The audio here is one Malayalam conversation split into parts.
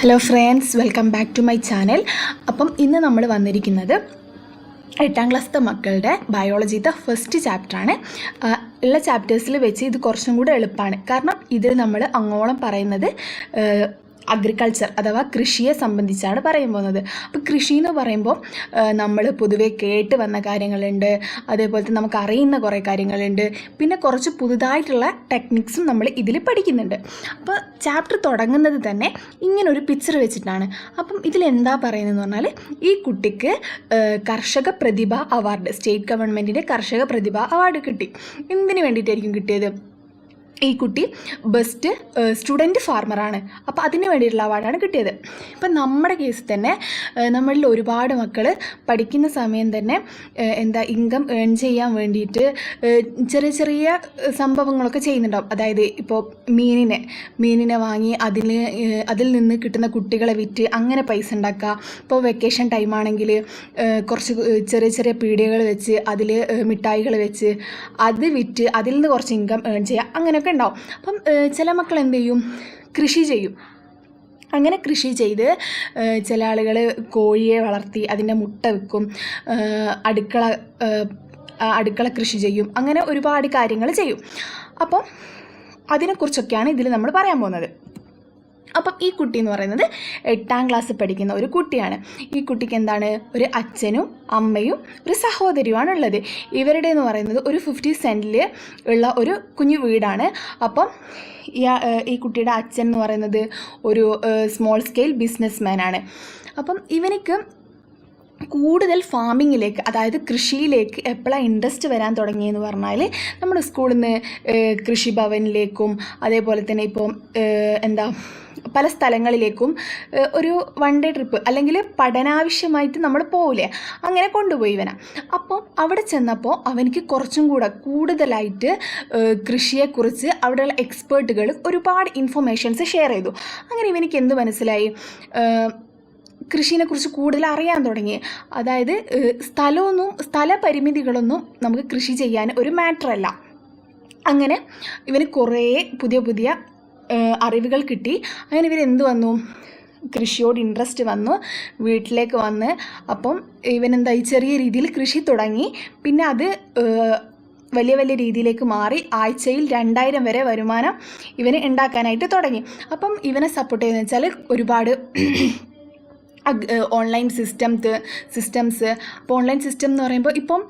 Hello friends, welcome back to my channel. അപ്പം ഇന്ന് നമ്മൾ വന്നിരിക്കുന്നത് 8ാം ക്ലാസ്സിലെ മക്കളുടെ ബയോളജിയുടെ ഫസ്റ്റ് ചാപ്റ്ററാണ്. ഉള്ള ചാപ്റ്റേഴ്സിൽ വെച്ച് ഇത് കുറച്ചും കൂടെ എളുപ്പമാണ്. കാരണം ഇത് നമ്മൾ അങ്ങോളം പറയുന്നത് അഗ്രികൾച്ചർ അഥവാ കൃഷിയെ സംബന്ധിച്ചാണ് പറയാൻ പോകുന്നത്. അപ്പോൾ കൃഷി എന്ന് പറയുമ്പോൾ നമ്മൾ പൊതുവെ കേട്ട് വന്ന കാര്യങ്ങളുണ്ട്, അതേപോലെ തന്നെ നമുക്ക് അറിയുന്ന കുറേ കാര്യങ്ങളുണ്ട്, പിന്നെ കുറച്ച് പുതുതായിട്ടുള്ള ടെക്നിക്സും നമ്മൾ ഇതിൽ പഠിക്കുന്നുണ്ട്. അപ്പോൾ ചാപ്റ്റർ തുടങ്ങുന്നത് തന്നെ ഇങ്ങനൊരു പിക്ചർ വെച്ചിട്ടാണ്. അപ്പം ഇതിലെന്താ പറയുന്നതെന്ന് പറഞ്ഞാൽ, ഈ കുട്ടിക്ക് കർഷക പ്രതിഭ അവാർഡ്, സ്റ്റേറ്റ് ഗവൺമെൻറ്റിൻ്റെ കർഷക പ്രതിഭ അവാർഡ് കിട്ടി. എന്തിനു വേണ്ടിയിട്ടായിരിക്കും കിട്ടിയത്? ഈ കുട്ടി ബെസ്റ്റ് സ്റ്റുഡൻറ്റ് ഫാർമറാണ്. അപ്പോൾ അതിന് വേണ്ടിയിട്ടുള്ള അവാർഡാണ് കിട്ടിയത്. ഇപ്പം നമ്മുടെ കേസിൽ തന്നെ നമ്മളിൽ ഒരുപാട് മക്കൾ പഠിക്കുന്ന സമയം തന്നെ ഇൻകം ഏൺ ചെയ്യാൻ വേണ്ടിയിട്ട് ചെറിയ ചെറിയ സംഭവങ്ങളൊക്കെ ചെയ്യുന്നുണ്ടാവും. അതായത് ഇപ്പോൾ മീനിനെ വാങ്ങി അതിൽ നിന്ന് കിട്ടുന്ന കുട്ടികളെ വിറ്റ് അങ്ങനെ പൈസ ഉണ്ടാക്കുക. ഇപ്പോൾ വെക്കേഷൻ ടൈമാണെങ്കിൽ കുറച്ച് ചെറിയ ചെറിയ പീടികകൾ വെച്ച് അതിൽ മിഠായികൾ വെച്ച് അത് വിറ്റ് അതിൽ നിന്ന് കുറച്ച് ഇൻകം ഏൺ ചെയ്യുക, അങ്ങനെയൊക്കെ ഉണ്ടാവും. അപ്പം ചില മക്കൾ എന്ത് ചെയ്യും? കൃഷി ചെയ്യും. അങ്ങനെ കൃഷി ചെയ്ത് ചില ആളുകൾ കോഴിയെ വളർത്തി അതിൻ്റെ മുട്ട വിൽക്കും, അടുക്കള കൃഷി ചെയ്യും, അങ്ങനെ ഒരുപാട് കാര്യങ്ങൾ ചെയ്യും. അപ്പം അതിനെക്കുറിച്ചൊക്കെയാണ് ഇതിൽ നമ്മൾ പറയാൻ പോകുന്നത്. അപ്പം ഈ കുട്ടി എന്ന് പറയുന്നത് 8ാം ക്ലാസ്സിൽ പഠിക്കുന്ന ഒരു കുട്ടിയാണ്. ഈ കുട്ടിക്ക് എന്താണ്? ഒരു അച്ഛനും അമ്മയും ഒരു സഹോദരിയുമാണ് ഉള്ളത്. ഇവരുടെ എന്ന് പറയുന്നത് ഒരു 50 സെൻറ്റിൽ ഉള്ള ഒരു കുഞ്ഞു വീടാണ്. അപ്പം ഈ കുട്ടിയുടെ അച്ഛൻ എന്ന് പറയുന്നത് ഒരു സ്മോൾ സ്കെയിൽ ബിസിനസ്മാനാണ്. അപ്പം ഇവനിക്ക് കൂടുതൽ ഫാമിങ്ങിലേക്ക്, അതായത് കൃഷിയിലേക്ക് എപ്പോഴാണ് ഇൻട്രസ്റ്റ് വരാൻ തുടങ്ങിയെന്ന് പറഞ്ഞാൽ, നമ്മുടെ സ്കൂളിൽ നിന്ന് കൃഷിഭവനിലേക്കും അതേപോലെ തന്നെ ഇപ്പോൾ പല സ്ഥലങ്ങളിലേക്കും ഒരു 1 ഡേ ട്രിപ്പ് അല്ലെങ്കിൽ പഠനാവശ്യമായിട്ട് നമ്മൾ പോവില്ലേ, അങ്ങനെ കൊണ്ടുപോയി ഇവനെ. അപ്പോൾ അവിടെ ചെന്നപ്പോൾ അവനിക്ക് കുറച്ചും കൂടെ കൂടുതലായിട്ട് കൃഷിയെക്കുറിച്ച് അവിടെയുള്ള എക്സ്പേർട്ടുകൾ ഒരുപാട് ഇൻഫർമേഷൻസ് ഷെയർ ചെയ്തു. അങ്ങനെ ഇവനിക്ക് എന്ത് മനസ്സിലായി? കൃഷിനെക്കുറിച്ച് കൂടുതൽ അറിയാൻ തുടങ്ങി. അതായത് സ്ഥലപരിമിതികളൊന്നും നമുക്ക് കൃഷി ചെയ്യാൻ ഒരു മാറ്ററല്ല. അങ്ങനെ ഇവന് കുറേ പുതിയ അറിവുകൾ കിട്ടി. അങ്ങനെ ഇവരെന്ത് വന്നു? കൃഷിയോട് ഇൻട്രസ്റ്റ് വന്നു, വീട്ടിലേക്ക് വന്ന്. അപ്പം ഇവനെന്തായി? ചെറിയ രീതിയിൽ കൃഷി തുടങ്ങി. പിന്നെ അത് വലിയ രീതിയിലേക്ക് മാറി. ആഴ്ചയിൽ 2000 വരെ വരുമാനം ഇവന് ഉണ്ടാക്കാനായിട്ട് തുടങ്ങി. അപ്പം ഇവനെ സപ്പോർട്ട് ചെയ്യുന്നത് വെച്ചാൽ ഒരുപാട് ഓൺലൈൻ സിസ്റ്റംസ്. അപ്പോൾ ഓൺലൈൻ സിസ്റ്റം എന്ന് പറയുമ്പോൾ ഇപ്പം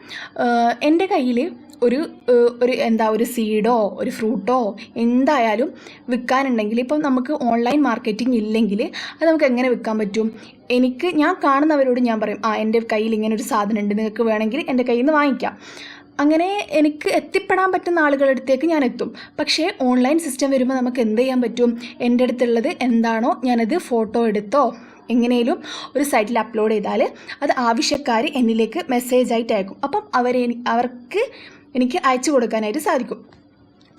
എൻ്റെ കയ്യിൽ ഒരു സീഡോ ഒരു ഫ്രൂട്ടോ എന്തായാലും വിൽക്കാനുണ്ടെങ്കിൽ ഇപ്പം നമുക്ക് ഓൺലൈൻ മാർക്കറ്റിംഗ് ഇല്ലെങ്കിൽ അത് നമുക്ക് എങ്ങനെ വിൽക്കാൻ പറ്റും? ഞാൻ കാണുന്നവരോട് ഞാൻ പറയും, എൻ്റെ കയ്യിൽ ഇങ്ങനെ ഒരു സാധനം ഉണ്ട്, നിങ്ങൾക്ക് വേണമെങ്കിൽ എൻ്റെ കയ്യിൽ നിന്ന് വാങ്ങിക്കാം. അങ്ങനെ എനിക്ക് എത്തിപ്പെടാൻ പറ്റുന്ന ആളുകളുടെ അടുത്തേക്ക് ഞാൻ എത്തും. പക്ഷേ ഓൺലൈൻ സിസ്റ്റം വരുമ്പോൾ നമുക്ക് എന്ത് ചെയ്യാൻ പറ്റും? എൻ്റെ അടുത്തുള്ളത് എന്താണോ ഞാനത് ഫോട്ടോ എടുത്തോ എങ്ങനെയും ഒരു സൈറ്റിൽ അപ്ലോഡ് ചെയ്താൽ അത് ആവശ്യക്കാർ എന്നിലേക്ക് മെസ്സേജായിട്ട് അയക്കും. അപ്പം അവർക്ക് എനിക്ക് അയച്ചു കൊടുക്കാനായിട്ട് സാധിക്കും.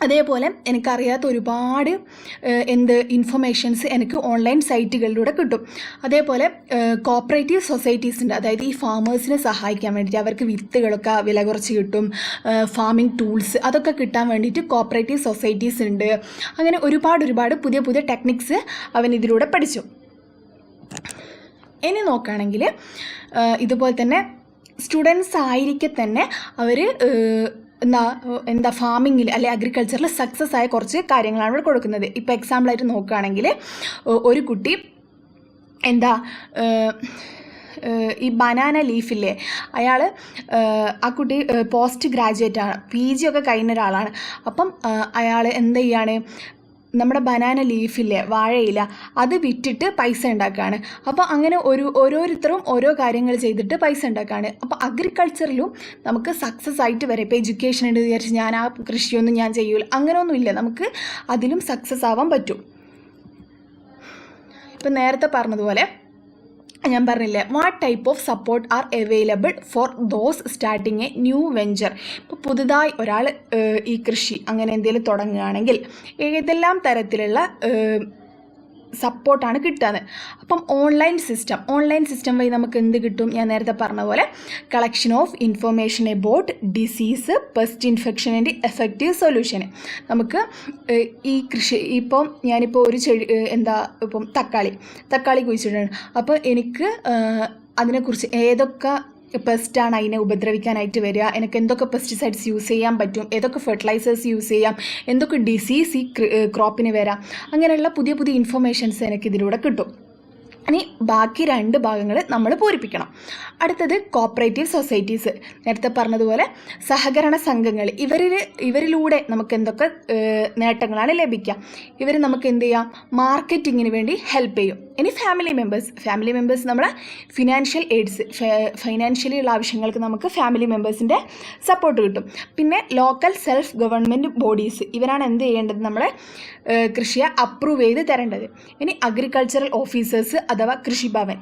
അതേപോലെ എനിക്കറിയാത്ത ഒരുപാട് ഇൻഫർമേഷൻസ് എനിക്ക് ഓൺലൈൻ സൈറ്റുകളിലൂടെ കിട്ടും. അതേപോലെ കോപ്പറേറ്റീവ് സൊസൈറ്റീസ് ഉണ്ട്. അതായത് ഈ ഫാമേഴ്സിനെ സഹായിക്കാൻ വേണ്ടിയിട്ട് അവർക്ക് വിത്തുകളൊക്കെ വില കുറച്ച് കിട്ടും. ഫാമിംഗ് ടൂൾസ് അതൊക്കെ കിട്ടാൻ വേണ്ടിയിട്ട് കോപ്പറേറ്റീവ് സൊസൈറ്റീസ് ഉണ്ട്. അങ്ങനെ ഒരുപാട് പുതിയ ടെക്നിക്സ് അവൻ ഇതിലൂടെ പഠിച്ചു. ഇനി നോക്കുകയാണെങ്കിൽ ഇതുപോലെ തന്നെ സ്റ്റുഡൻസ് ആയിരിക്കെ തന്നെ അവർ ഫാമിങ്ങിൽ അല്ലെ അഗ്രികൾച്ചറിൽ സക്സസ് ആയ കുറച്ച് കാര്യങ്ങളാണ് ഇവിടെ കൊടുക്കുന്നത്. ഇപ്പോൾ എക്സാമ്പിളായിട്ട് നോക്കുകയാണെങ്കിൽ ഒരു കുട്ടി ഈ ബനാന ലീഫില്ലേ, ആ കുട്ടി പോസ്റ്റ് ഗ്രാജുവേറ്റാണ്, PG ഒക്കെ കഴിഞ്ഞ ഒരാളാണ്. അപ്പം അയാൾ എന്ത് ചെയ്യാണ്? നമ്മുടെ ബനാന ലീഫില്ലേ, വാഴയില, അത് വിറ്റിട്ട് പൈസ ഉണ്ടാക്കുകയാണ്. അപ്പോൾ അങ്ങനെ ഓരോരുത്തരും ഓരോ കാര്യങ്ങൾ ചെയ്തിട്ട് പൈസ ഉണ്ടാക്കുകയാണ്. അപ്പോൾ അഗ്രികൾച്ചറിലും നമുക്ക് സക്സസ് ആയിട്ട് വരാം. ഇപ്പോൾ എഡ്യൂക്കേഷൻ ഉണ്ട് വിചാരിച്ച് ഞാൻ ആ കൃഷിയൊന്നും ഞാൻ ചെയ്യൂല, അങ്ങനെയൊന്നുമില്ല. നമുക്ക് അതിലും സക്സസ് ആവാൻ പറ്റും. ഇപ്പം നേരത്തെ പറഞ്ഞതുപോലെ ഞാൻ പറഞ്ഞില്ലേ, what type of support are available for those starting A new venture. ഇപ്പോൾ പുതുതായി ഒരാൾ ഈ കൃഷി അങ്ങനെ എന്തെങ്കിലും തുടങ്ങുകയാണെങ്കിൽ ഏതെല്ലാം തരത്തിലുള്ള സപ്പോർട്ടാണ് കിട്ടുന്നത്. അപ്പം ഓൺലൈൻ സിസ്റ്റം വഴി നമുക്ക് എന്ത് കിട്ടും? ഞാൻ നേരത്തെ പറഞ്ഞ പോലെ collection of information about disease, pest infection and effective solution. നമുക്ക് ഈ കൃഷി ഇപ്പം ഞാനിപ്പോൾ ഒരു ഇപ്പം തക്കാളി കുഴിച്ചിട്ടാണ്. അപ്പോൾ എനിക്ക് അതിനെക്കുറിച്ച് ഏതൊക്കെ പെസ്റ്റാണ് അതിനെ ഉപദ്രവിക്കാനായിട്ട് വരിക, എനിക്ക് എന്തൊക്കെ പെസ്റ്റിസൈഡ്സ് യൂസ് ചെയ്യാൻ പറ്റും, ഏതൊക്കെ ഫെർട്ടിലൈസേഴ്സ് യൂസ് ചെയ്യാം, എന്തൊക്കെ ഡിസീസ് ഈ ക്രോപ്പിന് വരാം, അങ്ങനെയുള്ള പുതിയ പുതിയ ഇൻഫർമേഷൻസ് എനിക്ക് ഇതിലൂടെ കിട്ടും. ഇനി ബാക്കി 2 ഭാഗങ്ങൾ നമ്മൾ പൂരിപ്പിക്കണം. അടുത്തത് കോപ്പറേറ്റീവ് സൊസൈറ്റീസ്. നേരത്തെ പറഞ്ഞതുപോലെ സഹകരണ സംഘങ്ങൾ. ഇവരിലൂടെ നമുക്ക് എന്തൊക്കെ നേട്ടങ്ങളാണ് ലഭിക്കുക? ഇവർ നമുക്ക് എന്ത് ചെയ്യാം? മാർക്കറ്റിങ്ങിന് വേണ്ടി ഹെൽപ്പ് ചെയ്യും. ഇനി ഫാമിലി മെമ്പേഴ്സ് നമ്മളെ ഫിനാൻഷ്യൽ എയ്ഡ്സ്, ഫൈനാൻഷ്യലി ഉള്ള ആവശ്യങ്ങൾക്ക് നമുക്ക് ഫാമിലി മെമ്പേഴ്സിൻ്റെ സപ്പോർട്ട് കിട്ടും. പിന്നെ ലോക്കൽ സെൽഫ് ഗവൺമെൻറ് ബോഡീസ്, ഇവരാണ് എന്ത് ചെയ്യേണ്ടത്? നമ്മളെ കൃഷിയെ അപ്രൂവ് ചെയ്ത് തരേണ്ടത്. ഇനി അഗ്രികൾച്ചറൽ ഓഫീസേഴ്സ് അഥവാ കൃഷിഭവൻ,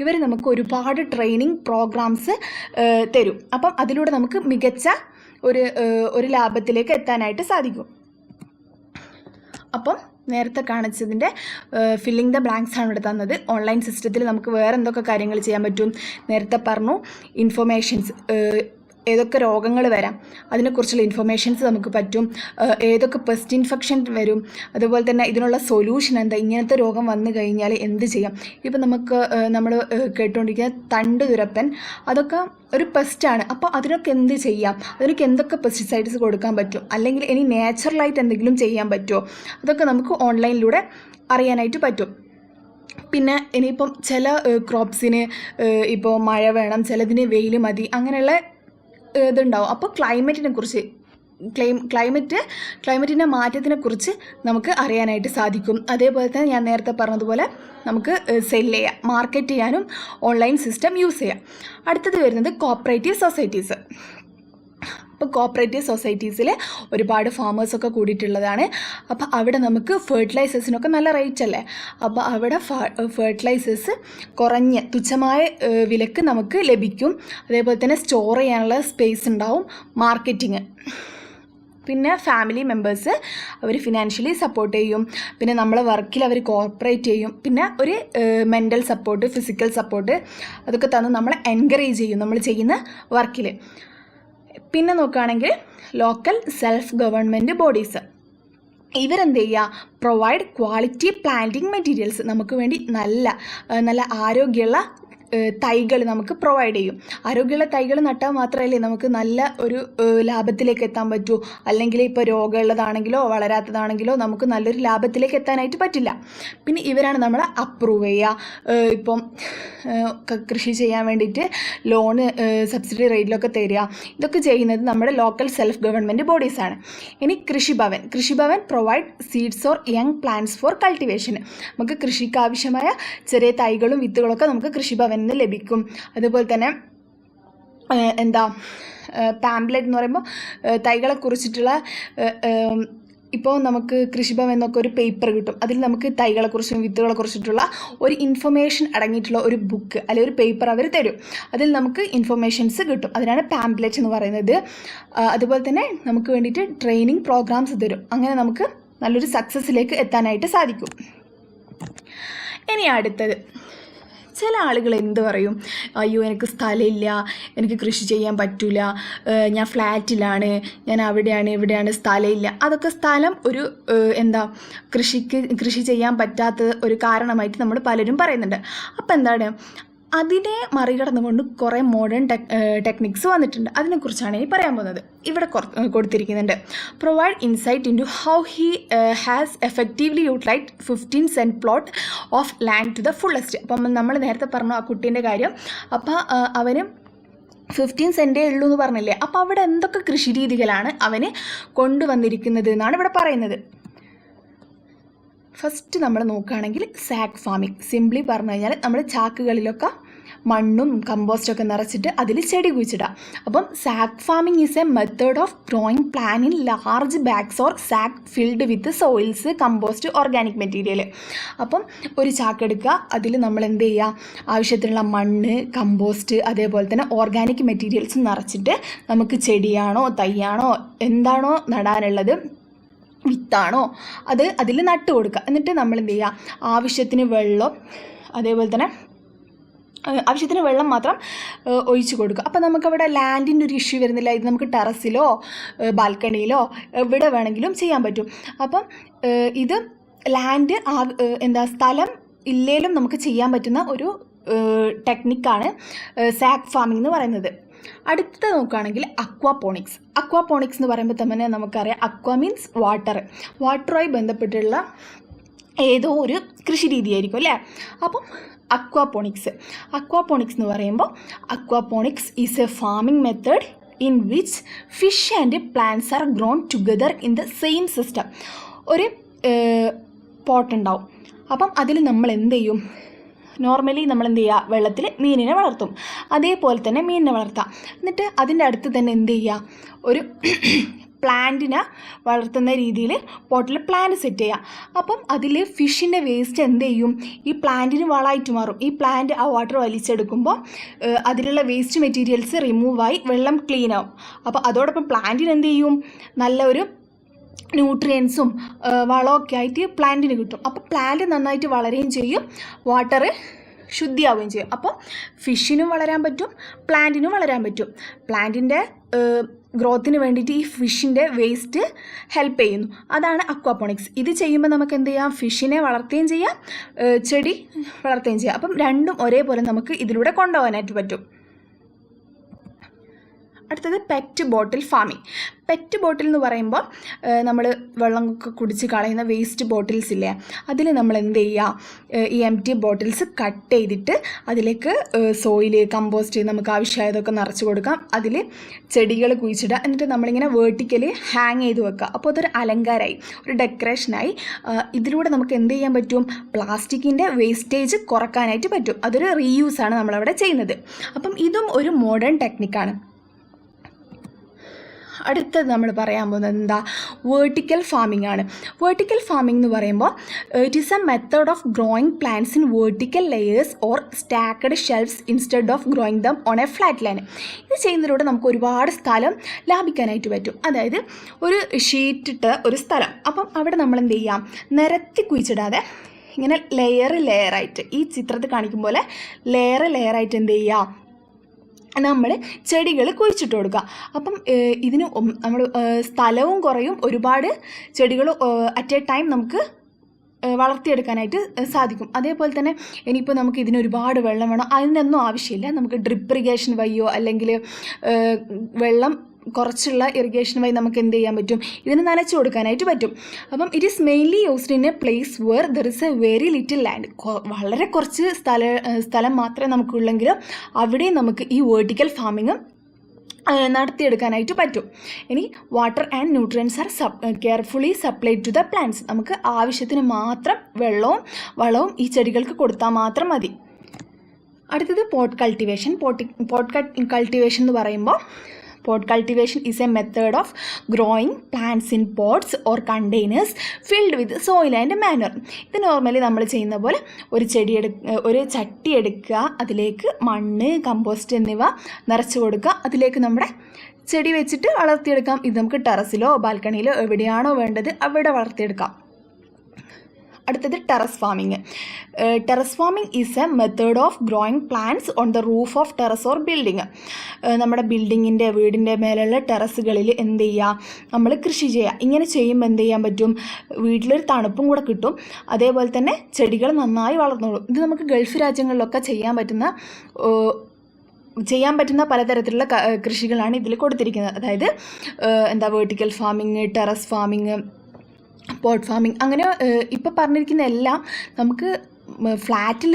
ഇവർ നമുക്ക് ഒരുപാട് ട്രെയിനിങ് പ്രോഗ്രാംസ് തരും. അപ്പം അതിലൂടെ നമുക്ക് മികച്ച ഒരു ലാഭത്തിലേക്ക് എത്താനായിട്ട് സാധിക്കും. അപ്പം നേരത്തെ കാണിച്ചതിൻ്റെ ഫില്ലിംഗ് ദ ബ്ലാങ്ക്സ് ആണ് ഇവിടെ തന്നത്. ഓൺലൈൻ സിസ്റ്റത്തിൽ നമുക്ക് വേറെ എന്തൊക്കെ കാര്യങ്ങൾ ചെയ്യാൻ പറ്റും? നേരത്തെ പറഞ്ഞു ഇൻഫർമേഷൻസ്, ഏതൊക്കെ രോഗങ്ങൾ വരാം അതിനെക്കുറിച്ചുള്ള ഇൻഫർമേഷൻസ് നമുക്ക് പറ്റും, ഏതൊക്കെ പെസ്റ്റ് ഇൻഫെക്ഷൻ വരും, അതുപോലെ തന്നെ ഇതിനുള്ള സൊല്യൂഷൻ എന്താ, ഇങ്ങനത്തെ രോഗം വന്നു കഴിഞ്ഞാൽ എന്ത് ചെയ്യാം. ഇപ്പം നമ്മൾ കേട്ടുകൊണ്ടിരിക്കുന്ന തണ്ടുതുരപ്പൻ, അതൊക്കെ ഒരു പെസ്റ്റാണ്. അപ്പോൾ അതിനൊക്കെ എന്ത് ചെയ്യാം, അതിനൊക്കെ എന്തൊക്കെ പെസ്റ്റിസൈഡ്സ് കൊടുക്കാൻ പറ്റും, അല്ലെങ്കിൽ ഇനി നാച്ചുറലായിട്ട് എന്തെങ്കിലും ചെയ്യാൻ പറ്റുമോ, അതൊക്കെ നമുക്ക് ഓൺലൈനിലൂടെ അറിയാനായിട്ട് പറ്റും. പിന്നെ ഇനിയിപ്പം ചില ക്രോപ്സിന് ഇപ്പോൾ മഴ വേണം, ചിലതിന് വെയിൽ മതി, അങ്ങനെയുള്ള ഇതുണ്ടാവും. അപ്പോൾ ക്ലൈമറ്റിൻ്റെ മാറ്റത്തിനെക്കുറിച്ച് നമുക്ക് അറിയാനായിട്ട് സാധിക്കും. അതേപോലെ തന്നെ ഞാൻ നേരത്തെ പറഞ്ഞതുപോലെ നമുക്ക് മാർക്കറ്റ് ചെയ്യാനും ഓൺലൈൻ സിസ്റ്റം യൂസ് ചെയ്യാം. അടുത്തത് വരുന്നത് കോപ്പറേറ്റീവ് സൊസൈറ്റീസ്. അപ്പോൾ കോപ്പറേറ്റീവ് സൊസൈറ്റീസിൽ ഒരുപാട് ഫാമേഴ്സൊക്കെ കൂടിയിട്ടുള്ളതാണ്. അപ്പോൾ അവിടെ നമുക്ക് ഫെർട്ടിലൈസേഴ്സിനൊക്കെ നല്ല റേറ്റ് അല്ലേ. അപ്പോൾ അവിടെ ഫെർട്ടിലൈസേഴ്സ് തുച്ഛമായ വിലക്ക് നമുക്ക് ലഭിക്കും. അതേപോലെ തന്നെ സ്റ്റോർ ചെയ്യാനുള്ള സ്പേസ് ഉണ്ടാവും. മാർക്കറ്റിങ്, പിന്നെ ഫാമിലി മെമ്പേഴ്സ് അവർ ഫിനാൻഷ്യലി സപ്പോർട്ട് ചെയ്യും. പിന്നെ നമ്മളെ വർക്കിൽ അവർ കോർപ്പറേറ്റ് ചെയ്യും. പിന്നെ ഒരു മെൻ്റൽ സപ്പോർട്ട്, ഫിസിക്കൽ സപ്പോർട്ട് അതൊക്കെ തന്ന് നമ്മളെ എൻകറേജ് ചെയ്യും നമ്മൾ ചെയ്യുന്ന വർക്കിൽ. പിന്നെ നോക്കുകയാണെങ്കിൽ ലോക്കൽ സെൽഫ് ഗവൺമെൻറ് ബോഡീസ്, ഇവരെന്ത് ചെയ്യുക? പ്രൊവൈഡ് ക്വാളിറ്റി പ്ലാന്റിംഗ് മെറ്റീരിയൽസ്, നമുക്ക് വേണ്ടി നല്ല ആരോഗ്യമുള്ള തൈകൾ നമുക്ക് പ്രൊവൈഡ് ചെയ്യും. ആരോഗ്യമുള്ള തൈകൾ നട്ടാൽ മാത്രമല്ലേ നമുക്ക് നല്ല ഒരു ലാഭത്തിലേക്ക് എത്താൻ പറ്റൂ. അല്ലെങ്കിൽ ഇപ്പോൾ രോഗമുള്ളതാണെങ്കിലോ വളരാത്തതാണെങ്കിലോ നമുക്ക് നല്ലൊരു ലാഭത്തിലേക്ക് എത്താനായിട്ട് പറ്റില്ല. പിന്നെ ഇവരാണ് നമ്മളെ അപ്രൂവ് ചെയ്യുക. ഇപ്പം കൃഷി ചെയ്യാൻ വേണ്ടിയിട്ട് ലോണ് സബ്സിഡി റേറ്റിലൊക്കെ തരിക. ഇതൊക്കെ ചെയ്യുന്നത് നമ്മുടെ ലോക്കൽ സെൽഫ് ഗവൺമെൻറ് ബോഡീസാണ്. ഇനി Krishibhavan provide seeds or young plants for cultivation. നമുക്ക് കൃഷിക്ക് ആവശ്യമായ ചെറിയ തൈകളും വിത്തുകളൊക്കെ നമുക്ക് കൃഷിഭവൻ ലഭിക്കും. അതുപോലെ തന്നെ പാംപ്ലെറ്റ് എന്ന് പറയുമ്പോൾ തൈകളെ കുറിച്ചിട്ടുള്ള ഇപ്പോൾ നമുക്ക് കൃഷിഭവൻ എന്നൊക്കെ ഒരു പേപ്പർ കിട്ടും. അതിൽ നമുക്ക് തൈകളെക്കുറിച്ചും വിത്തുകളെക്കുറിച്ചിട്ടുള്ള ഒരു ഇൻഫർമേഷൻ അടങ്ങിയിട്ടുള്ള ഒരു ബുക്ക് അല്ലെങ്കിൽ ഒരു പേപ്പർ അവർ തരും. അതിൽ നമുക്ക് ഇൻഫർമേഷൻസ് കിട്ടും. അതിനാണ് പാംപ്ലെറ്റ് എന്ന് പറയുന്നത്. അതുപോലെ തന്നെ നമുക്ക് വേണ്ടിയിട്ട് ട്രെയിനിങ് പ്രോഗ്രാംസ് തരും. അങ്ങനെ നമുക്ക് നല്ലൊരു സക്സസ്സിലേക്ക് എത്താനായിട്ട് സാധിക്കും. ഇനി അടുത്തത്, ചില ആളുകൾ എന്ത് പറയും? അയ്യോ എനിക്ക് സ്ഥലമില്ല, എനിക്ക് കൃഷി ചെയ്യാൻ പറ്റില്ല, ഞാൻ ഫ്ലാറ്റിലാണ്, ഞാൻ അവിടെയാണ് ഇവിടെയാണ്, സ്ഥലമില്ല. അതൊക്കെ സ്ഥലം ഒരു കൃഷി ചെയ്യാൻ പറ്റാത്ത ഒരു കാരണമായിട്ട് നമ്മൾ പലരും പറയുന്നുണ്ട്. അപ്പം എന്താണ്, അതിനെ മറികടന്നുകൊണ്ട് കുറേ മോഡേൺ ടെക്നിക്സ് വന്നിട്ടുണ്ട്. അതിനെക്കുറിച്ചാണ് ഇനി പറയാൻ പോകുന്നത്. ഇവിടെ കൊടുത്തിരിക്കുന്നുണ്ട്. Provide insight into how he has effectively utilise 15 cent plot of land to the fullest. അപ്പം നമ്മൾ നേരത്തെ പറഞ്ഞു ആ കുട്ടീൻ്റെ കാര്യം. അപ്പോൾ അവന് 15 സെൻറ്റേ ഉള്ളൂ എന്ന് പറഞ്ഞില്ലേ. അപ്പോൾ അവിടെ എന്തൊക്കെ കൃഷി രീതികളാണ് അവന് കൊണ്ടുവന്നിരിക്കുന്നത് എന്നാണ് ഇവിടെ പറയുന്നത്. ഫസ്റ്റ് നമ്മൾ നോക്കുകയാണെങ്കിൽ സാക്ക് ഫാമിംഗ്. സിംപ്ലി പറഞ്ഞു കഴിഞ്ഞാൽ നമ്മൾ ചാക്കുകളിലൊക്കെ മണ്ണും കമ്പോസ്റ്റൊക്കെ നിറച്ചിട്ട് അതിൽ ചെടി കുഴിച്ചിടാം. അപ്പം sack farming is a method of growing plant in large bags or sack filled with soils, compost, organic material. അപ്പം ഒരു ചാക്കെടുക്കുക, അതിൽ നമ്മൾ എന്ത് ചെയ്യുക? ആവശ്യത്തിനുള്ള മണ്ണ്, കമ്പോസ്റ്റ്, അതേപോലെ തന്നെ ഓർഗാനിക് മെറ്റീരിയൽസ് നിറച്ചിട്ട് നമുക്ക് ചെടിയാണോ തൈയാണോ എന്താണോ നടാനുള്ളത് വിത്താണോ അത് അതിൽ നട്ട് കൊടുക്കുക. എന്നിട്ട് നമ്മൾ എന്ത് ചെയ്യുക, ആവശ്യത്തിന് വെള്ളം, അതേപോലെ തന്നെ ആവശ്യത്തിന് വെള്ളം മാത്രം ഒഴിച്ച് കൊടുക്കുക. അപ്പോൾ നമുക്കവിടെ ലാൻഡിൻ്റെ ഒരു ഇഷ്യൂ വരുന്നില്ല. ഇത് നമുക്ക് ടെറസിലോ ബാൽക്കണിയിലോ എവിടെ വേണമെങ്കിലും ചെയ്യാൻ പറ്റും. അപ്പം ഇത് ലാൻഡ് സ്ഥലം ഇല്ലേലും നമുക്ക് ചെയ്യാൻ പറ്റുന്ന ഒരു ടെക്നിക്കാണ് സാക്ക് ഫാമിംഗ് എന്ന് പറയുന്നത്. അടുത്തത് നോക്കുകയാണെങ്കിൽ അക്വാപോണിക്സ്. അക്വാപോണിക്സ് എന്ന് പറയുമ്പോൾ തന്നെ നമുക്കറിയാം, അക്വ മീൻസ് വാട്ടറുമായി ബന്ധപ്പെട്ടുള്ള ഏതോ ഒരു കൃഷി രീതിയായിരിക്കും അല്ലേ. അപ്പം അക്വാപോണിക്സ് എന്ന് പറയുമ്പോൾ aquaponics is A farming method in which fish and plants R grown together in the same system. ഒരു പോട്ട് ഉണ്ടാവും. അപ്പം അതിൽ നമ്മൾ എന്ത് ചെയ്യും, നോർമലി നമ്മൾ എന്ത് ചെയ്യുക, വെള്ളത്തിൽ മീനിനെ വളർത്തും. അതേപോലെ തന്നെ മീനിനെ വളർത്താം. എന്നിട്ട് അതിൻ്റെ അടുത്ത് തന്നെ എന്ത് ചെയ്യുക, ഒരു പ്ലാന്റിനെ വളർത്തുന്ന രീതിയിൽ പോട്ടിൽ പ്ലാന്റ് സെറ്റ് ചെയ്യുക. അപ്പം അതിൽ ഫിഷിൻ്റെ വേസ്റ്റ് എന്ത് ചെയ്യും, ഈ പ്ലാന്റിന് വളമായിട്ട് മാറും. ഈ പ്ലാന്റ് ആ വാട്ടർ വലിച്ചെടുക്കുമ്പോൾ അതിലുള്ള വേസ്റ്റ് മെറ്റീരിയൽസ് റിമൂവായി വെള്ളം ക്ലീൻ ആവും. അപ്പോൾ അതോടൊപ്പം പ്ലാന്റിന് എന്ത് ചെയ്യും, നല്ല ഒരു ന്യൂട്രിയൻസും വളമൊക്കെ ആയിട്ട് പ്ലാന്റിന് കിട്ടും. അപ്പോൾ പ്ലാന്റ് നന്നായിട്ട് വളരുകയും ചെയ്യും, വാട്ടർ ശുദ്ധിയാവുകയും ചെയ്യും. അപ്പോൾ ഫിഷിനും വളരാൻ പറ്റും, പ്ലാന്റിനും വളരാൻ പറ്റും. പ്ലാന്റിൻ്റെ ഗ്രോത്തിന് വേണ്ടിയിട്ട് ഈ ഫിഷിൻ്റെ വേസ്റ്റ് ഹെൽപ്പ് ചെയ്യുന്നു. അതാണ് അക്വാപോണിക്സ്. ഇത് ചെയ്യുമ്പോൾ നമുക്ക് എന്ത് ചെയ്യാം, ഫിഷിനെ വളർത്തുകയും ചെയ്യാം, ചെടി വളർത്തുകയും ചെയ്യാം. അപ്പം രണ്ടും ഒരേപോലെ നമുക്ക് ഇതിലൂടെ കൊണ്ടുപോകാനായിട്ട് പറ്റും. അടുത്തത് പെറ്റ് ബോട്ടിൽ ഫാമിംഗ്. പെറ്റ് ബോട്ടിൽ എന്ന് പറയുമ്പോൾ നമ്മൾ വെള്ളമൊക്കെ കുടിച്ച് കളയുന്ന വേസ്റ്റ് ബോട്ടിൽസ് ഇല്ലേ, അതിൽ നമ്മൾ എന്ത് ചെയ്യുക, ഈ എംപ്റ്റി ബോട്ടിൽസ് കട്ട് ചെയ്തിട്ട് അതിലേക്ക് സോയിൽ, കമ്പോസ്റ്റ് നമുക്ക് ആവശ്യമായതൊക്കെ നിറച്ച് കൊടുക്കാം. അതിൽ ചെടികൾ കുഴിച്ചിടുക. എന്നിട്ട് നമ്മളിങ്ങനെ വേർട്ടിക്കലി ഹാങ് ചെയ്ത് വെക്കുക. അപ്പോൾ അതൊരു അലങ്കാരമായി, ഒരു ഡെക്കറേഷനായി. ഇതിലൂടെ നമുക്ക് എന്ത് ചെയ്യാൻ പറ്റും, പ്ലാസ്റ്റിക്കിൻ്റെ വേസ്റ്റേജ് കുറക്കാനായിട്ട് പറ്റും. അതൊരു റീയൂസാണ് നമ്മളവിടെ ചെയ്യുന്നത്. അപ്പം ഇതും ഒരു മോഡേൺ ടെക്നിക്കാണ്. അടുത്തത് നമ്മൾ പറയാൻ പോകുന്നത് എന്താ, വേർട്ടിക്കൽ ഫാമിംഗ് ആണ്. വേർട്ടിക്കൽ ഫാമിംഗ് എന്ന് പറയുമ്പോൾ it is a method of growing plants in vertical layers or stacked shelves instead of growing them on A flat line. ഇത് ചെയ്യുന്നതിലൂടെ നമുക്ക് ഒരുപാട് സ്ഥലം ലാഭിക്കാനായിട്ട് പറ്റും. അതായത് ഒരു ഷീറ്റിട്ട ഒരു സ്ഥലം, അപ്പം അവിടെ നമ്മൾ എന്ത് ചെയ്യാം, നിരത്തി കുഴിച്ചിടാതെ ഇങ്ങനെ ലെയറായിട്ട്, ഈ ചിത്രത്തിൽ കാണിക്കും പോലെ ലെയറായിട്ട് എന്ത് ചെയ്യാം, നമ്മൾ ചെടികൾ കുഴിച്ചിട്ട് കൊടുക്കുക. അപ്പം ഇതിന് നമ്മൾ സ്ഥലവും കുറയും, ഒരുപാട് ചെടികൾ അറ്റ് എ ടൈം നമുക്ക് വളർത്തിയെടുക്കാനായിട്ട് സാധിക്കും. അതേപോലെ തന്നെ ഇനിയിപ്പോൾ നമുക്ക് ഇതിന് ഒരുപാട് വെള്ളം വേണം, അതിനൊന്നും ആവശ്യമില്ല. നമുക്ക് ഡ്രിപ്പ് ഇറിഗേഷൻ വഴിയോ അല്ലെങ്കിൽ വെള്ളം കുറച്ചുള്ള ഇറിഗേഷൻ വഴി നമുക്ക് എന്ത് ചെയ്യാൻ പറ്റും, ഇതിന് നനച്ചു കൊടുക്കാനായിട്ട് പറ്റും. അപ്പം it is mainly used in A place were there is A very little land. വളരെ കുറച്ച് സ്ഥലം മാത്രമേ നമുക്കുള്ളെങ്കിലും അവിടെ നമുക്ക് ഈ വേർട്ടിക്കൽ ഫാമിങ് നടത്തിയെടുക്കാനായിട്ട് പറ്റും. ഇനി water and nutrients are carefully supplied to the plants. നമുക്ക് ആവശ്യത്തിന് മാത്രം വെള്ളവും വളവും ഈ ചെടികൾക്ക് കൊടുത്താൽ മാത്രം മതി. അടുത്തത് പോട്ട് കൾട്ടിവേഷൻ. പോട്ട് കൾട്ടിവേഷൻ എന്ന് പറയുമ്പോൾ pot cultivation is a method of growing plants in pots or containers filled with soil and manure. ഇത് നോർമലി നമ്മൾ ചെയ്യുന്ന പോലെ ഒരു ചട്ടി എടുക്കുക, അതിലേക്ക് മണ്ണ്, കമ്പോസ്റ്റ് എന്നിവ നിറച്ച് കൊടുക്കുക, അതിലേക്ക് നമ്മുടെ ചെടി വെച്ചിട്ട് വളർത്തിയെടുക്കാം. ഇത് നമുക്ക് ടെറസിലോ ബാൽക്കണിയിലോ എവിടെയാണോ വേണ്ടത് അവിടെ വളർത്തിയെടുക്കാം. അടുത്തത് terrace farming. Terrace farming is a method of growing plants on the roof of terrace or building. നമ്മുടെ വീടിൻ്റെ മേലുള്ള ടെറസുകളിൽ എന്ത് ചെയ്യുക, നമ്മൾ കൃഷി ചെയ്യുക. ഇങ്ങനെ ചെയ്യുമ്പോൾ എന്ത് ചെയ്യാൻ പറ്റും, വീട്ടിലൊരു തണുപ്പും കൂടെ കിട്ടും, അതേപോലെ തന്നെ ചെടികൾ നന്നായി വളർന്നോളും. ഇത് നമുക്ക് ഗൾഫ് രാജ്യങ്ങളിലൊക്കെ ചെയ്യാൻ പറ്റുന്ന പലതരത്തിലുള്ള കൃഷികളാണ് ഇതിൽ കൊടുത്തിരിക്കുന്നത്. അതായത് vertical farming, terrace farming, pot farming, അങ്ങനെ ഇപ്പോൾ പറഞ്ഞിരിക്കുന്ന എല്ലാം നമുക്ക് ഫ്ലാറ്റിൽ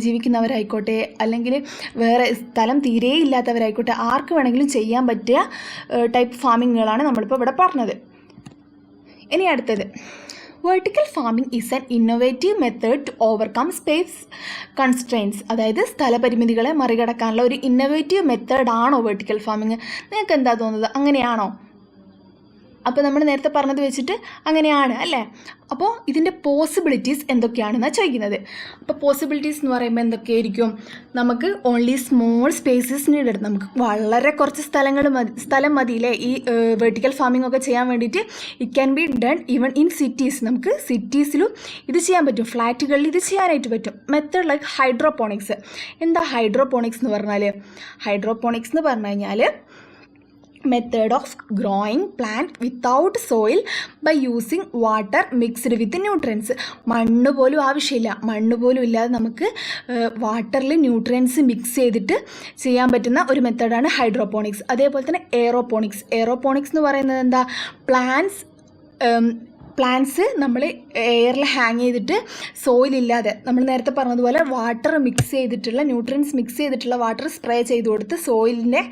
ജീവിക്കുന്നവരായിക്കോട്ടെ അല്ലെങ്കിൽ വേറെ സ്ഥലം തീരെ ഇല്ലാത്തവരായിക്കോട്ടെ ആർക്ക് വേണമെങ്കിലും ചെയ്യാൻ പറ്റിയ ടൈപ്പ് ഫാമിങ്ങുകളാണ് നമ്മളിപ്പോൾ ഇവിടെ പറഞ്ഞത്. ഇനി അടുത്തത് vertical farming is an innovative method to overcome space constraints. അതായത് സ്ഥലപരിമിതികളെ മറികടക്കാനുള്ള ഒരു ഇന്നോവേറ്റീവ് മെത്തേഡാണോ വെർട്ടിക്കൽ ഫാമിംഗ്? നിങ്ങൾക്ക് എന്താ തോന്നുന്നത്, അങ്ങനെയാണോ? അപ്പോൾ നമ്മൾ നേരത്തെ പറഞ്ഞത് വെച്ചിട്ട് അങ്ങനെയാണ് അല്ലേ. അപ്പോൾ ഇതിൻ്റെ പോസിബിലിറ്റീസ് എന്തൊക്കെയാണെന്നാണ് ചോദിക്കുന്നത്. അപ്പോൾ പോസിബിലിറ്റീസ് എന്ന് പറയുമ്പോൾ എന്തൊക്കെയായിരിക്കും? നമുക്ക് ഓൺലി സ്മോൾ സ്പേസസ് നീഡഡ്, നമുക്ക് വളരെ കുറച്ച് സ്ഥലം മതിയില്ലേ ഈ വെർട്ടിക്കൽ ഫാമിംഗ് ഒക്കെ ചെയ്യാൻ വേണ്ടിയിട്ട്. It can be done even in cities, നമുക്ക് സിറ്റീസിലും ഇത് ചെയ്യാൻ പറ്റും, ഫ്ലാറ്റുകളിൽ ഇത് ചെയ്യാനായിട്ട് പറ്റും. Method like hydroponics. എന്താ ഹൈഡ്രോപോണിക്സ് എന്ന് പറഞ്ഞാൽ? ഹൈഡ്രോപോണിക്സ് എന്ന് പറഞ്ഞു കഴിഞ്ഞാൽ method of growing plant without soil by using water mixed with nutrients. മണ്ണ് പോലും ആവശ്യമില്ല, മണ്ണ് പോലും ഇല്ലാതെ നമുക്ക് വാട്ടറിൽ ന്യൂട്രിയൻസ് മിക്സ് ചെയ്തിട്ട് ചെയ്യാൻ പറ്റുന്ന ഒരു മെത്തേഡാണ് ഹൈഡ്രോപോണിക്സ്. അതേപോലെ തന്നെ എയറോപോണിക്സ്. എയറോപോണിക്സ് എന്ന് പറയുന്നത് എന്താ? പ്ലാന്റ്സ് നമ്മൾ എയറിൽ ഹാങ് ചെയ്തിട്ട് സോയിലില്ലാതെ നമ്മൾ നേരത്തെ പറഞ്ഞതുപോലെ വാട്ടർ മിക്സ് ചെയ്തിട്ടുള്ള ന്യൂട്രിയൻസ് മിക്സ് ചെയ്തിട്ടുള്ള വാട്ടർ സ്പ്രേ ചെയ്ത് കൊടുത്ത് സോയിലിൻ്റെ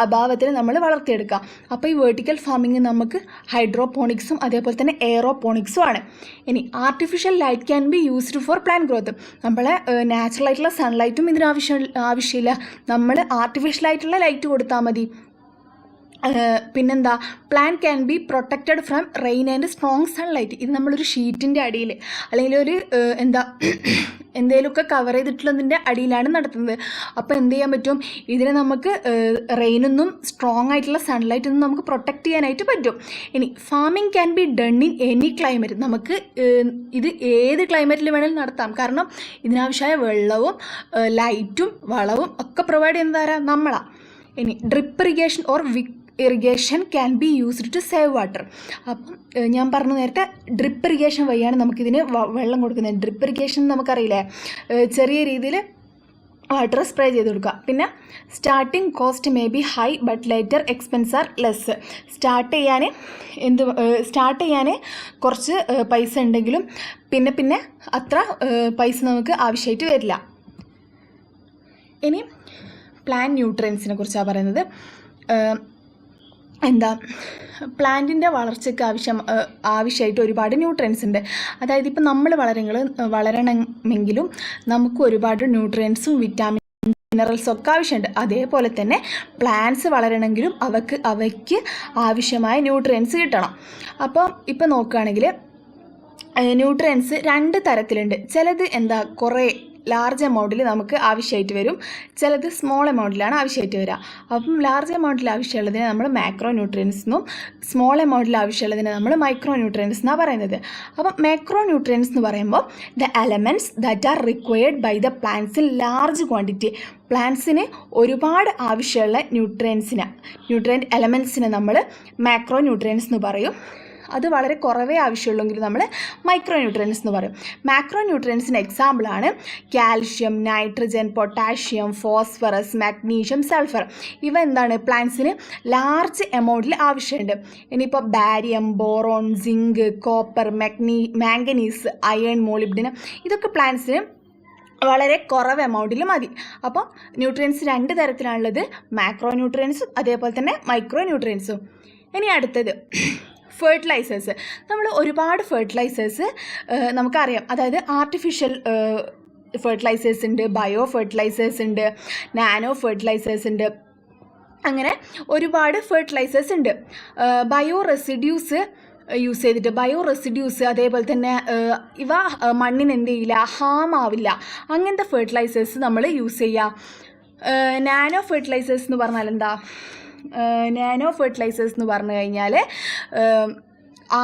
അഭാവത്തിൽ നമ്മൾ വളർത്തിയെടുക്കുക. അപ്പോൾ ഈ വെർട്ടിക്കൽ ഫാമിംഗ് നമുക്ക് ഹൈഡ്രോപോണിക്സും അതേപോലെ തന്നെ എയറോപോണിക്സും ആണ്. ഇനി artificial light can be used for plant growth. നമ്മളെ നാച്ചുറൽ ആയിട്ടുള്ള സൺലൈറ്റും ഇതിന് ആവശ്യമില്ല, നമ്മൾ ആർട്ടിഫിഷ്യലായിട്ടുള്ള ലൈറ്റ് കൊടുത്താൽ മതി. പിന്നെന്താ? Plant can be protected from rain and strong sunlight. ഇത് നമ്മളൊരു ഷീറ്റിൻ്റെ അടിയിൽ അല്ലെങ്കിൽ ഒരു എന്തെങ്കിലുമൊക്കെ കവർ ചെയ്തിട്ടുള്ളതിൻ്റെ അടിയിലാണ് നടത്തുന്നത്. അപ്പോൾ എന്ത് ചെയ്യാൻ പറ്റും? ഇതിനെ നമുക്ക് റെയിനൊന്നും സ്ട്രോങ് ആയിട്ടുള്ള സൺലൈറ്റൊന്നും നമുക്ക് പ്രൊട്ടക്റ്റ് ചെയ്യാനായിട്ട് പറ്റും. ഇനി farming can be done in any climate. നമുക്ക് ഇത് ഏത് ക്ലൈമറ്റിൽ വേണമെങ്കിലും നടത്താം, കാരണം ഇതിനാവശ്യമായ വെള്ളവും ലൈറ്റും വളവും ഒക്കെ പ്രൊവൈഡ് ചെയ്യുന്നതാരാ? നമ്മളാണ്. ഇനി drip irrigation or irrigation can be used to save water. അപ്പം ഞാൻ പറഞ്ഞു നേരത്തെ ഡ്രിപ്പ് ഇറിഗേഷൻ വഴിയാണ് നമുക്കിതിന് വെള്ളം കൊടുക്കുന്നത്. ഡ്രിപ്പ് ഇറിഗേഷൻ നമുക്കറിയില്ലേ, ചെറിയ രീതിയിൽ വാട്ടർ സ്പ്രേ ചെയ്ത് കൊടുക്കുക. പിന്നെ starting cost may be high but later expense are less. Start ചെയ്യാൻ കുറച്ച് പൈസ ഉണ്ടെങ്കിലും പിന്നെ അത്ര പൈസ നമുക്ക് ആവശ്യമായിട്ട് വരില്ല. ഇനി പ്ലാന്റ് ന്യൂട്രിയൻസിനെ കുറിച്ചാണ് പറയുന്നത്. പ്ലാന്റിൻ്റെ വളർച്ചയ്ക്ക് ആവശ്യമായിട്ട് ഒരുപാട് ന്യൂട്രിയൻസ് ഉണ്ട്. അതായത് ഇപ്പോൾ നമ്മൾ വളരണമെങ്കിലും നമുക്ക് ഒരുപാട് ന്യൂട്രിയൻസും മിനറൽസും ഒക്കെ ആവശ്യമുണ്ട്. അതേപോലെ തന്നെ പ്ലാന്റ്സ് വളരണമെങ്കിലും അവയ്ക്ക് ആവശ്യമായ ന്യൂട്രിയൻസ് കിട്ടണം. അപ്പോൾ ഇപ്പോൾ നോക്കുകയാണെങ്കിൽ ന്യൂട്രിയൻസ് 2 തരത്തിലുണ്ട്. ചിലത് കുറേ ലാർജ് എമൗണ്ടിൽ നമുക്ക് ആവശ്യമായിട്ട് വരും, ചിലത് സ്മോൾ എമൗണ്ടിലാണ് ആവശ്യമായിട്ട് വരിക. അപ്പം ലാർജ് എമൗണ്ടിൽ ആവശ്യമുള്ളതിനെ നമ്മൾ മാക്രോ ന്യൂട്രിയൻസ് എന്നും സ്മോൾ എമൗണ്ടിൽ ആവശ്യമുള്ളതിനെ നമ്മൾ മൈക്രോ ന്യൂട്രിയൻസ് എന്നാണ് പറയുന്നത്. അപ്പം മാക്രോ ന്യൂട്രിയൻസ് എന്ന് പറയുമ്പോൾ the elements that are required by the plants in large quantity. പ്ലാന്റ്സിന് ഒരുപാട് ആവശ്യമുള്ള ന്യൂട്രിയൻറ്റ് എലമെൻറ്റ്സിനെ നമ്മൾ മാക്രോ ന്യൂട്രിയൻസ് എന്ന് പറയും. അത് വളരെ കുറവേ ആവശ്യമുള്ളെങ്കിൽ നമ്മൾ മൈക്രോ ന്യൂട്രിയൻസ് എന്ന് പറയും. മാക്രോ ന്യൂട്രിയൻസിന് എക്സാമ്പിളാണ് calcium, nitrogen, potassium, phosphorus, magnesium, sulphur. ഇവ പ്ലാന്റ്സിന് ലാർജ് എമൗണ്ടിൽ ആവശ്യമുണ്ട്. ഇനിയിപ്പോൾ barium, boron, zinc, copper, manganese, iron, molybdenum ഇതൊക്കെ പ്ലാന്റ്സിന് വളരെ കുറവ് എമൗണ്ടിൽ മതി. അപ്പോൾ ന്യൂട്രിയൻസ് 2 തരത്തിലാണുള്ളത്, മാക്രോ ന്യൂട്രിയൻസും അതേപോലെ തന്നെ മൈക്രോ ന്യൂട്രിയൻസും. ഇനി അടുത്തത് ഫെർട്ടിലൈസേഴ്സ്. നമ്മൾ ഒരുപാട് ഫെർട്ടിലൈസേഴ്സ് നമുക്കറിയാം. അതായത് ആർട്ടിഫിഷ്യൽ ഫെർട്ടിലൈസേഴ്സ് ഉണ്ട്, ബയോ ഫെർട്ടിലൈസേഴ്സ് ഉണ്ട്, നാനോ ഫെർട്ടിലൈസേഴ്സ് ഉണ്ട്, അങ്ങനെ ഒരുപാട് ഫെർട്ടിലൈസേഴ്സ് ഉണ്ട്. ബയോ റെസിഡ്യൂസ് യൂസ് ചെയ്തിട്ട് അതേപോലെ തന്നെ ഇവ മണ്ണിന് എന്ത് ചെയ്യില്ല, ഹാം ആവില്ല, അങ്ങനത്തെ ഫെർട്ടിലൈസേഴ്സ് നമ്മൾ യൂസ് ചെയ്യുക. നാനോ ഫെർട്ടിലൈസേഴ്സ് എന്ന് പറഞ്ഞാൽ എന്താ? നാനോ ഫെർട്ടിലൈസേഴ്സ് എന്ന് പറഞ്ഞു കഴിഞ്ഞാൽ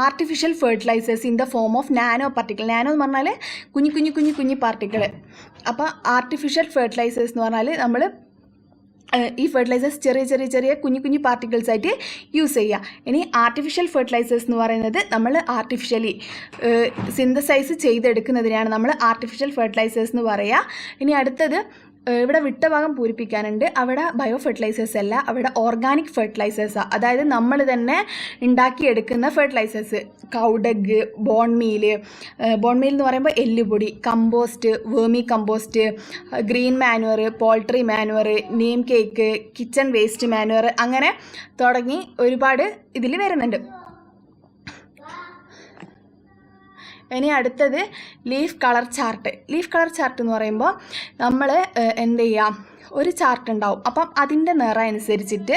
artificial fertilisers in the form of nano particle. Nano എന്ന് പറഞ്ഞാൽ കുഞ്ഞു പാർട്ടിക്കിൾ. അപ്പോൾ ആർട്ടിഫിഷ്യൽ ഫെർട്ടിലൈസേഴ്സ് എന്ന് പറഞ്ഞാൽ നമ്മൾ ഈ ഫെർട്ടിലൈസേഴ്സ് ചെറിയ കുഞ്ഞു പാർട്ടിക്കിൾസ് ആയിട്ട് യൂസ് ചെയ്യുക. ഇനി ആർട്ടിഫിഷ്യൽ ഫെർട്ടിലൈസേഴ്സ് എന്ന് പറയുന്നത് നമ്മൾ ആർട്ടിഫിഷ്യലി സിന്തസൈസ് ചെയ്തെടുക്കുന്നതിനാണ് നമ്മൾ ആർട്ടിഫിഷ്യൽ ഫെർട്ടിലൈസേഴ്സ് എന്ന് പറയുക. ഇനി അടുത്തത് ഇവിടെ വിട്ട ഭാഗം പൂരിപ്പിക്കാനുണ്ട്. അവിടെ ബയോ ഫെർട്ടിലൈസേഴ്സ് അല്ല, അവിടെ ഓർഗാനിക് ഫെർട്ടിലൈസേഴ്സാണ്. അതായത് നമ്മൾ തന്നെ ഉണ്ടാക്കിയെടുക്കുന്ന ഫെർട്ടിലൈസേഴ്സ്. കൗഡഗ്, ബോൺമീൽ എന്ന് പറയുമ്പോൾ എല്ലുപൊടി, compost, vermi compost, green manure, poultry manure, neem cake, kitchen waste manure, അങ്ങനെ തുടങ്ങി ഒരുപാട് ഇതിൽ വരുന്നുണ്ട്. ഇനി അടുത്തത് leaf colour chart. Leaf colour chart എന്ന് പറയുമ്പോൾ നമ്മൾ എന്ത് ചെയ്യാം, ഒരു ചാർട്ട് ഉണ്ടാവും. അപ്പം അതിൻ്റെ നിറം അനുസരിച്ചിട്ട്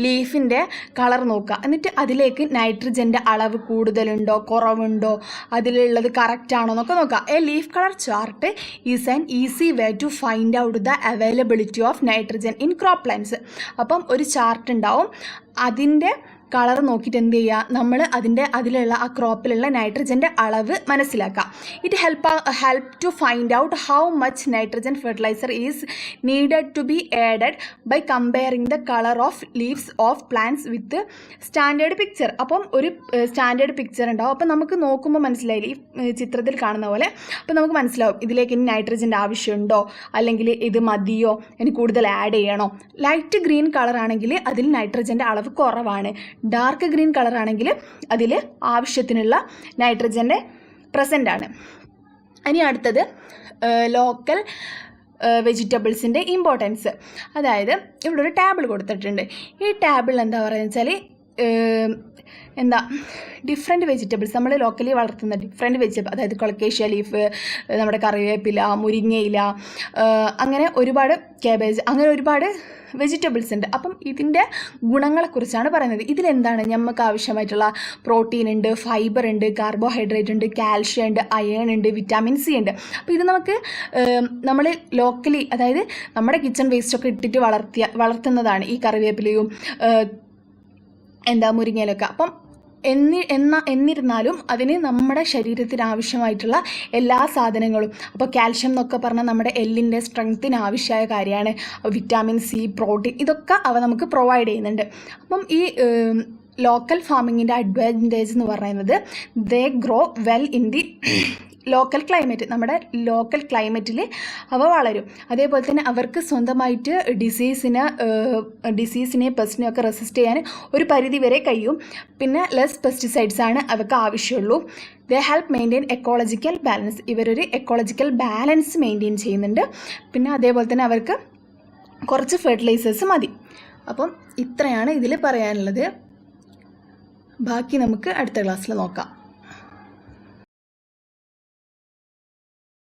ലീഫിൻ്റെ കളർ നോക്കുക. എന്നിട്ട് അതിലേക്ക് നൈട്രജൻ്റെ അളവ് കൂടുതലുണ്ടോ കുറവുണ്ടോ അതിലുള്ളത് കറക്റ്റ് ആണോ എന്നൊക്കെ നോക്കുക. A leaf colour chart is an easy way to find out the availability of nitrogen in crop plants. അപ്പം ഒരു ചാർട്ട് ഉണ്ടാവും, അതിൻ്റെ കളർ നോക്കിയിട്ട് എന്ത് ചെയ്യുക, നമ്മൾ അതിലുള്ള ആ ക്രോപ്പിലുള്ള നൈട്രജൻ്റെ അളവ് മനസ്സിലാക്കുക. It help to find out how much nitrogen fertiliser is needed to be added by comparing the colour of leaves of plants with standard picture. അപ്പം ഒരു സ്റ്റാൻഡേർഡ് പിക്ചർ ഉണ്ടാവും. അപ്പം നമുക്ക് നോക്കുമ്പോൾ മനസ്സിലായില്ലേ, ഈ ചിത്രത്തിൽ കാണുന്ന പോലെ. അപ്പം നമുക്ക് മനസ്സിലാവും ഇതിലേക്ക് ഇനി നൈട്രജൻ്റെ ആവശ്യമുണ്ടോ, അല്ലെങ്കിൽ ഇത് മതിയോ, ഇനി കൂടുതൽ ആഡ് ചെയ്യണോ. ലൈറ്റ് ഗ്രീൻ കളർ ആണെങ്കിൽ അതിൽ നൈട്രജൻ്റെ അളവ് കുറവാണ്. ഡാർക്ക് ഗ്രീൻ കളർ ആണെങ്കിൽ അതിൽ ആവശ്യത്തിനുള്ള നൈട്രജൻ്റെ പ്രസൻ്റ് ആണ്. ഇനി അടുത്തത് ലോക്കൽ വെജിറ്റബിൾസിൻ്റെ ഇമ്പോർട്ടൻസ്. അതായത് ഇവിടെ ഒരു ടേബിൾ കൊടുത്തിട്ടുണ്ട്. ഈ ടേബിൾ എന്താ പറയുക വെച്ചാൽ ഡിഫറെൻറ്റ് വെജിറ്റബിൾസ് നമ്മൾ ലോക്കലി വളർത്തുന്ന ഡിഫറെൻറ്റ് വെജിറ്റബിൾ, അതായത് കൊളക്കേഷ്യ ലീഫ്, നമ്മുടെ കറിവേപ്പില, മുരിങ്ങയില, അങ്ങനെ ഒരുപാട് കാബേജ്, അങ്ങനെ ഒരുപാട് വെജിറ്റബിൾസ് ഉണ്ട്. അപ്പം ഇതിൻ്റെ ഗുണങ്ങളെക്കുറിച്ചാണ് പറയുന്നത്. ഇതിലെന്താണ് നമുക്ക് ആവശ്യമായിട്ടുള്ള പ്രോട്ടീൻ ഉണ്ട്, ഫൈബർ ഉണ്ട്, കാർബോഹൈഡ്രേറ്റ് ഉണ്ട്, കാൽഷ്യം ഉണ്ട്, അയേൺ ഉണ്ട്, വിറ്റാമിൻ സി ഉണ്ട്. അപ്പോൾ ഇത് നമുക്ക് നമ്മൾ ലോക്കലി, അതായത് നമ്മുടെ കിച്ചൺ വേസ്റ്റൊക്കെ ഇട്ടിട്ട് വളർത്തുന്നതാണ് ഈ കറിവേപ്പിലയും മുരിങ്ങയിലൊക്കെ. അപ്പം എന്നിരുന്നാലും അതിന് നമ്മുടെ ശരീരത്തിന് ആവശ്യമായിട്ടുള്ള എല്ലാ സാധനങ്ങളും, അപ്പോൾ കാൽഷ്യം എന്നൊക്കെ പറഞ്ഞാൽ നമ്മുടെ എല്ലിൻ്റെ സ്ട്രെങ്ത്തിന് ആവശ്യമായ കാര്യമാണ്. വിറ്റാമിൻ സി, പ്രോട്ടീൻ, ഇതൊക്കെ അവ നമുക്ക് പ്രൊവൈഡ് ചെയ്യുന്നുണ്ട്. അപ്പം ഈ ലോക്കൽ ഫാമിങ്ങിൻ്റെ അഡ്വാൻറ്റേജ് എന്ന് പറയുന്നത് they grow well in the local climate. നമ്മുടെ ലോക്കൽ ക്ലൈമറ്റിൽ അവ വളരും. അതേപോലെ തന്നെ അവർക്ക് സ്വന്തമായിട്ട് ഡിസീസിനെ പെസ്റ്റിനെയൊക്കെ റെസിസ്റ്റ് ചെയ്യാൻ ഒരു പരിധി വരെ കഴിയും. പിന്നെ ലെസ് പെസ്റ്റിസൈഡ്സ് ആണ് അവർക്ക് ആവശ്യമുള്ളൂ. ദേ ഹെൽപ്പ് മെയിൻറ്റെയിൻ എക്കോളജിക്കൽ ബാലൻസ്. ഇവരൊരു എക്കോളജിക്കൽ ബാലൻസ് മെയിൻറ്റെയിൻ ചെയ്യുന്നുണ്ട്. പിന്നെ അതേപോലെ തന്നെ അവർക്ക് കുറച്ച് ഫെർട്ടിലൈസേഴ്സ് മതി. അപ്പം ഇത്രയാണ് ഇതിൽ പറയാനുള്ളത്. ബാക്കി നമുക്ക് അടുത്ത ക്ലാസ്സിൽ നോക്കാം.